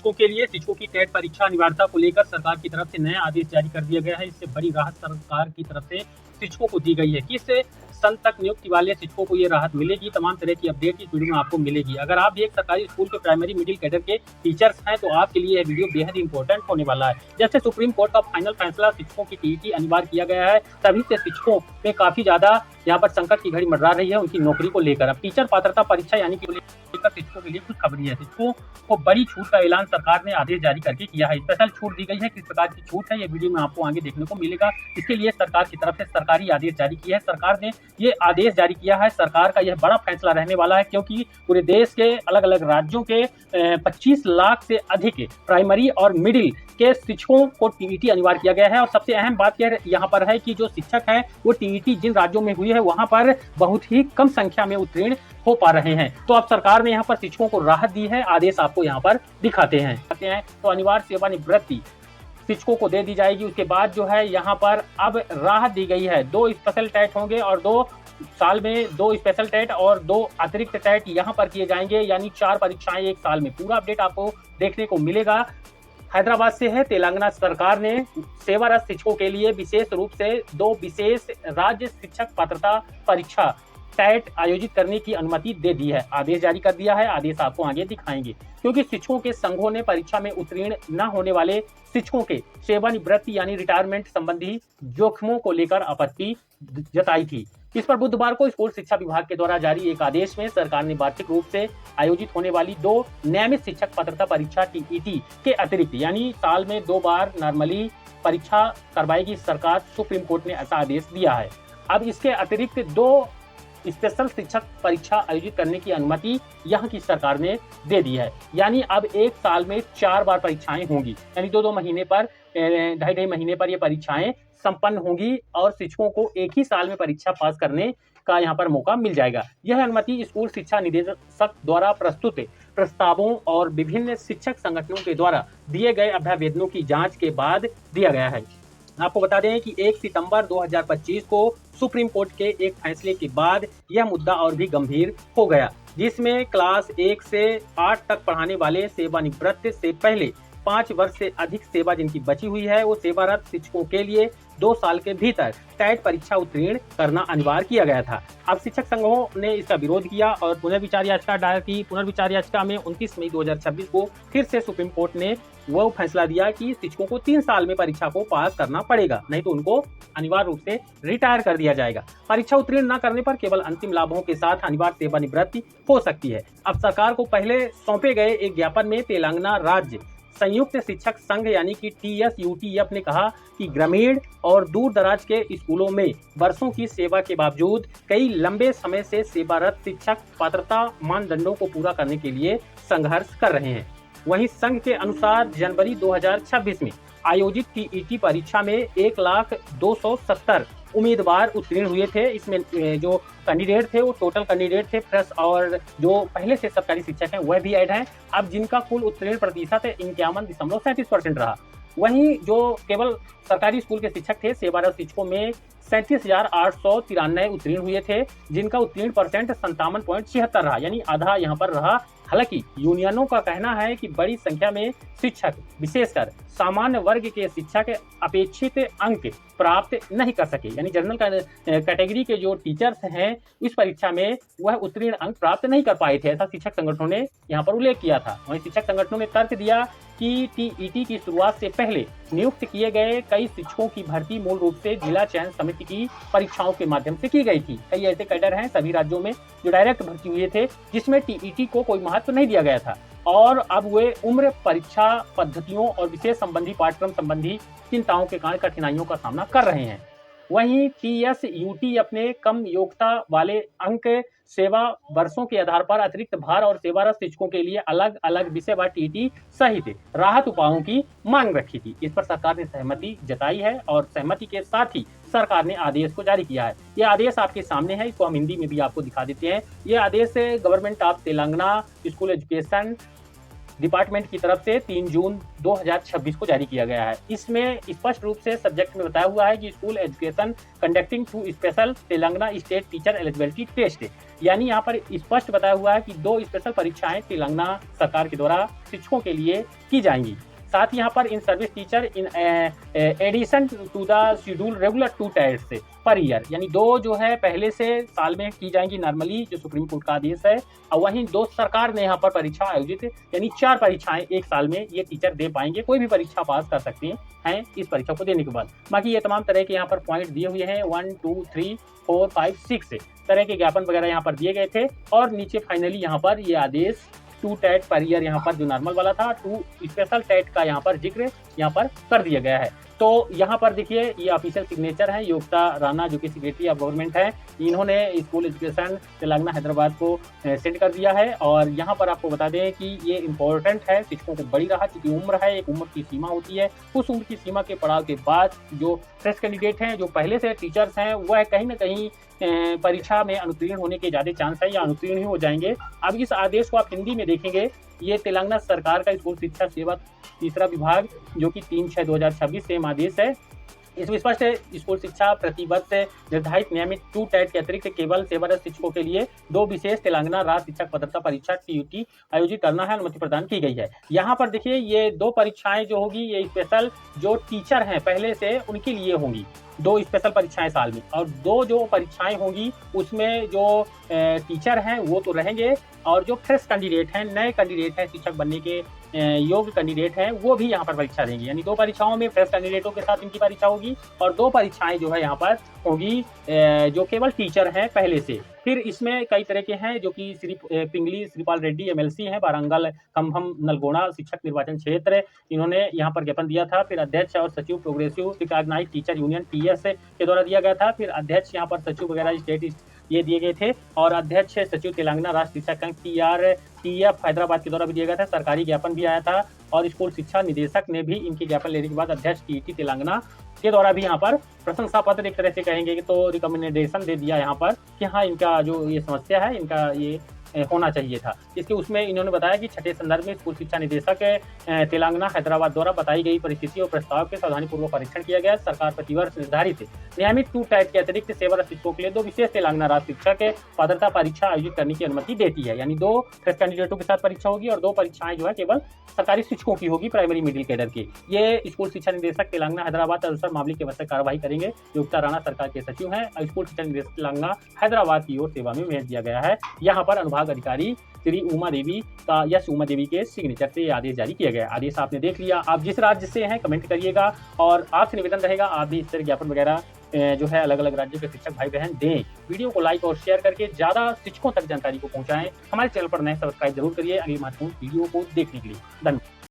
शिक्षकों के लिए शिक्षकों की टेट परीक्षा अनिवार्यता को लेकर सरकार की तरफ से नया आदेश जारी कर दिया गया है। इससे बड़ी राहत सरकार की तरफ से शिक्षकों को दी गई है। किस सन तक नियुक्ति वाले शिक्षकों को ये राहत मिलेगी, तमाम तरह की अपडेट इस वीडियो में आपको मिलेगी। अगर आप भी एक सरकारी स्कूल के प्राइमरी मिडिल कैडर के टीचर्स हैं तो आपके लिए यह वीडियो बेहद इंपॉर्टेंट होने वाला है। जैसे सुप्रीम कोर्ट का फाइनल फैसला शिक्षकों की टीईटी अनिवार्य किया गया है, तभी से शिक्षकों में काफी ज्यादा यहाँ पर संकट की घड़ी मंडरा रही है उनकी नौकरी को लेकर। अब टीचर पात्रता परीक्षा यानी कि लेकर शिक्षकों के लिए कुछ खबरी है। शिक्षकों को बड़ी छूट का ऐलान सरकार ने आदेश जारी करके किया है। स्पेशल छूट दी गई है। किस प्रकार की छूट है ये वीडियो में आपको आगे देखने को मिलेगा। इसके लिए सरकार की तरफ से सरकारी आदेश जारी किया है। सरकार ने ये आदेश जारी किया है। सरकार का यह बड़ा फैसला रहने वाला है, क्योंकि पूरे देश के अलग अलग राज्यों के 25 लाख से अधिक प्राइमरी और मिडिल के शिक्षकों को टीईटी अनिवार्य किया गया है। और सबसे अहम बात यह यहाँ पर है कि जो शिक्षक है वो टीईटी जिन राज्यों में हुई है वहां पर बहुत ही कम संख्या में उत्तीर्ण हो पा रहे हैं। तो अब सरकार ने यहाँ पर शिक्षकों को राहत दी है। आदेश आपको यहाँ पर दिखाते हैं। तो अनिवार्य सेवानिवृत्ति शिक्षकों को दे दी जाएगी। उसके बाद जो है यहाँ पर अब राहत दी गई है। 2 स्पेशल टेट होंगे और 2 साल में 2 स्पेशल टेट और 2 अतिरिक्त टेट यहाँ पर किए जाएंगे, यानी 4 परीक्षाएं एक साल में। पूरा अपडेट आपको देखने को मिलेगा। हैदराबाद से है। तेलंगाना सरकार ने सेवारत शिक्षकों के लिए विशेष रूप से 2 विशेष राज्य शिक्षक पात्रता परीक्षा टेट आयोजित करने की अनुमति दे दी है। आदेश जारी कर दिया है। आदेश आपको आगे दिखाएंगे। क्योंकि शिक्षकों के संघों ने परीक्षा में उत्तीर्ण न होने वाले शिक्षकों के सेवानिवृत्ति यानी रिटायरमेंट संबंधी जोखिमों को लेकर आपत्ति जताई थी। इस पर बुधवार को स्कूल शिक्षा विभाग के द्वारा जारी एक आदेश में सरकार ने वार्षिक रूप से आयोजित होने वाली 2 नियमित शिक्षक पात्रता परीक्षा टीईटी के अतिरिक्त यानी साल में 2 बार नॉर्मली परीक्षा करवाएगी सरकार। सुप्रीम कोर्ट ने ऐसा आदेश दिया है। अब इसके अतिरिक्त 2 स्पेशल शिक्षक परीक्षा आयोजित करने की अनुमति यहाँ की सरकार ने दे दी है। यानी अब एक साल में 4 बार परीक्षाएं होंगी, यानी 2-2 महीने पर 2.5 महीने पर ये परीक्षाएं संपन्न होंगी और शिक्षकों को एक ही साल में परीक्षा पास करने का यहाँ पर मौका मिल जाएगा। यह अनुमति स्कूल शिक्षा निदेशक द्वारा प्रस्तुत प्रस्तावों और विभिन्न शिक्षक संगठनों के द्वारा दिए गए अभ्यावेदनों की जांच के बाद दिया गया है। आपको बता दें कि 1 सितंबर 2025 को सुप्रीम कोर्ट के एक फैसले के बाद यह मुद्दा और भी गंभीर हो गया, जिसमें क्लास 1 से 8 तक पढ़ाने वाले सेवानिवृत्त से पहले 5 वर्ष से अधिक सेवा जिनकी बची हुई है वो सेवारत शिक्षकों के लिए 2 साल के भीतर टेट परीक्षा उत्तीर्ण करना अनिवार्य किया गया था। अब शिक्षक संघों ने इसका विरोध किया और पुनर्विचार याचिका दायर की। पुनर्विचार याचिका में 29 मई 2026 को फिर से सुप्रीम कोर्ट ने वो फैसला दिया कि शिक्षकों को 3 साल में परीक्षा को पास करना पड़ेगा, नहीं तो उनको अनिवार्य रूप से रिटायर कर दिया जाएगा। परीक्षा उत्तीर्ण न करने पर केवल अंतिम लाभों के साथ अनिवार्य सेवानिवृत्ति हो सकती है। अब सरकार को पहले सौंपे गए एक ज्ञापन में तेलंगाना राज्य संयुक्त शिक्षक संघ यानी कि TSUTF ने कहा कि ग्रामीण और दूर दराज के स्कूलों में वर्षों की सेवा के बावजूद कई लंबे समय से सेवारत शिक्षक पात्रता मानदंडों को पूरा करने के लिए संघर्ष कर रहे हैं। वहीं संघ के अनुसार जनवरी 2026 में आयोजित टीईटी परीक्षा में 1,270,000 उम्मीदवार उत्तीर्ण हुए थे। इसमें जो कैंडिडेट थे वो टोटल कैंडिडेट थे प्लस और जो पहले से सरकारी शिक्षक हैं वह भी ऐड हैं। अब जिनका कुल उत्तीर्ण प्रतिशत 51.37% रहा। वहीं जो केवल सरकारी स्कूल के शिक्षक थे सेवारत शिक्षकों में 37,893 उत्तीर्ण हुए थे, जिनका उत्तीर्ण परसेंट 57.76 रहा, यानी आधा यहाँ पर रहा। हालांकि यूनियनों का कहना है कि बड़ी संख्या में शिक्षक विशेषकर सामान्य वर्ग के शिक्षक अपेक्षित अंक प्राप्त नहीं कर सके, यानी जनरल कैटेगरी के जो टीचर्स हैं इस परीक्षा में वह उत्तीर्ण अंक प्राप्त नहीं कर पाए थे, ऐसा शिक्षक संगठनों ने यहाँ पर उल्लेख किया था। वहीं शिक्षक संगठनों ने तर्क दिया कि टीईटी की शुरुआत से पहले नियुक्त किए गए कई शिक्षकों की भर्ती मूल रूप से जिला चयन समिति की परीक्षाओं के माध्यम से की गई थी। कई ऐसे कैडर हैं सभी राज्यों में जो डायरेक्ट भर्ती हुए थे, जिसमें टीईटी को कोई महत्व नहीं दिया गया था और अब वे उम्र परीक्षा पद्धतियों और विशेष संबंधी पाठ्यक्रम संबंधी चिंताओं के कारण कठिनाइयों का सामना कर रहे हैं। वहीं TSUT अपने कम योग्यता वाले अंक सेवा वर्षों के आधार पर अतिरिक्त भार और सेवारत शिक्षकों के लिए अलग अलग विषय व टीटी सहित राहत उपायों की मांग रखी थी। इस पर सरकार ने सहमति जताई है और सहमति के साथ ही सरकार ने आदेश को जारी किया है। यह आदेश आपके सामने है, इसको हम हिंदी में भी आपको दिखा देते हैं। यह आदेश government of Telangana school education department की तरफ से 3 जून 2026 को जारी किया गया है। इसमें स्पष्ट रूप से सब्जेक्ट में बताया हुआ है कि school education conducting to special Telangana state teacher eligibility test, यानी यहाँ पर स्पष्ट बताया हुआ है कि 2 स्पेशल परीक्षाएं तेलंगाना सरकार के द्वारा शिक्षकों के लिए की जाएंगी। साथ ही यहाँ पर in service teacher in addition to the schedule regular 2 test पर ईयर, यानी 2 जो है पहले से साल में की जाएंगी नॉर्मली, जो सुप्रीम कोर्ट का आदेश है, और वहीं 2 सरकार ने यहाँ पर परीक्षा आयोजित, यानी 4 परीक्षाएं एक साल में ये टीचर दे पाएंगे। कोई भी परीक्षा पास कर सकते हैं इस परीक्षा को देने के बाद। बाकी ये तमाम तरह के यहाँ पर पॉइंट दिए हुए हैं, 1 2 3 4 5 6 तरह के ज्ञापन वगैरह यहाँ पर दिए गए थे, और नीचे फाइनली यहाँ पर ये आदेश 2 टेट पर ईयर यहाँ पर जो नॉर्मल वाला था, 2 स्पेशल टेट का यहाँ पर जिक्र यहाँ पर कर दिया गया है। तो यहाँ पर देखिए ये ऑफिशियल सिग्नेचर है, योगिता राणा जो कि सेक्रेटरी ऑफ गवर्नमेंट है, इन्होंने स्कूल एजुकेशन तेलंगाना हैदराबाद को सेंड कर दिया है। और यहाँ पर आपको बता दें कि ये इम्पोर्टेंट है, शिक्षकों को बड़ी राहत, क्योंकि उम्र है, एक उम्र की सीमा होती है, उस उम्र की सीमा के पड़ाव के बाद जो फ्रेश कैंडिडेट हैं, जो पहले से टीचर्स हैं, वह कहीं ना कहीं परीक्षा में अनुत्तीर्ण होने के ज़्यादा चांस है या अनुत्तीर्ण ही हो जाएंगे। अब इस आदेश को आप हिंदी में देखेंगे, ये तेलंगाना सरकार का स्कूल शिक्षा सेवा तीसरा विभाग जो कि 3/6/2026 से आदेश है। इसमें स्पष्ट है, स्कूल शिक्षा प्रतिवर्ष निर्धारित नियमित 2 टेट के अतिरिक्त केवल सेवारत शिक्षकों के लिए 2 विशेष तेलंगाना राज्य शिक्षक पात्रता परीक्षा TUT आयोजित करना है, अनुमति प्रदान की गई है। यहाँ पर देखिए ये 2 परीक्षाएं जो होगी, ये स्पेशल जो टीचर हैं पहले से उनके लिए होंगी, 2 स्पेशल परीक्षाएं साल में, और 2 जो परीक्षाएं होंगी उसमें जो टीचर हैं वो तो रहेंगे, और जो फ्रेश कैंडिडेट हैं, नए कैंडिडेट हैं, शिक्षक बनने के योग्य कैंडिडेट हैं, वो भी यहाँ पर परीक्षा देंगे। यानी 2 परीक्षाओं में फ्रेश कैंडिडेटों के साथ इनकी परीक्षा होगी, और 2 परीक्षाएं जो है यहाँ पर होगी जो केवल टीचर हैं पहले से। फिर इसमें कई तरह के हैं जो कि श्री पिंगली श्रीपाल रेड्डी MLC हैं, वारंगल खम्भम नलगोना शिक्षक निर्वाचन क्षेत्र, इन्होंने यहाँ पर ज्ञापन दिया था। फिर अध्यक्ष और सचिव progressive recognised teacher union PS के द्वारा दिया गया था। फिर अध्यक्ष यहाँ पर सचिव वगैरह स्टेट ये दिए गए थे, और अध्यक्ष सचिव तेलंगाना राष्ट्र शिक्षा संघ TRTF हैदराबाद के द्वारा भी दिया गया था। सरकारी ज्ञापन भी आया था, और स्कूल शिक्षा निदेशक ने भी इनके ज्ञापन लेने के बाद अध्यक्ष TET तेलंगाना के द्वारा भी यहाँ पर प्रशंसा पत्र एक तरह से कहेंगे कि तो रिकमेंडेशन दे दिया यहाँ पर कि हाँ इनका जो ये समस्या है इनका ये होना चाहिए था। इसके उसमें इन्होंने बताया कि छठे संदर्भ में स्कूल शिक्षा निदेशक तेलंगाना हैदराबाद द्वारा बताई गई परिस्थिति और प्रस्ताव के सावधानीपूर्वक परीक्षण किया गया। सरकार प्रतिवर्ष निर्धारित नियमित 2 टेट के अतिरिक्त सेवारत शिक्षकों के लिए 2 विशेष तेलंगाना राज्य शिक्षक पात्रता परीक्षा आयोजित करने की अनुमति देती है। यानी 2 फ्रेश कैंडिडेटों के साथ परीक्षा होगी, और 2 परीक्षाएं जो है केवल सरकारी शिक्षकों की होगी, प्राइमरी मिडिल कैडर की। ये स्कूल शिक्षा निदेशक तेलंगाना हैदराबाद अनुसार मामले की आवश्यक कार्रवाई करेंगे। योगिता राणा सरकार के सचिव हैं, स्कूल शिक्षा निदेशक तेलंगाना हैदराबाद की ओर सेवा में भेज दिया गया है। यहाँ पर अनुभाग अधिकारी श्री उमा देवी का उमा देवी के सिग्नेचर से आदेश जारी किया गया। आदेश आपने देख लिया। आप जिस राज्य से हैं कमेंट करिएगा, और आपसे निवेदन रहेगा आप भी इस तरह ज्ञापन वगैरह जो है अलग अलग राज्यों के शिक्षक भाई बहन दें। वीडियो को लाइक और शेयर करके ज़्यादा शिक्षकों तक जानकारी को पहुंचाएं। हमारे चैनल पर नए सब्सक्राइब जरूर करिए अगली महत्वपूर्ण वीडियो को देखने के लिए। धन्यवाद।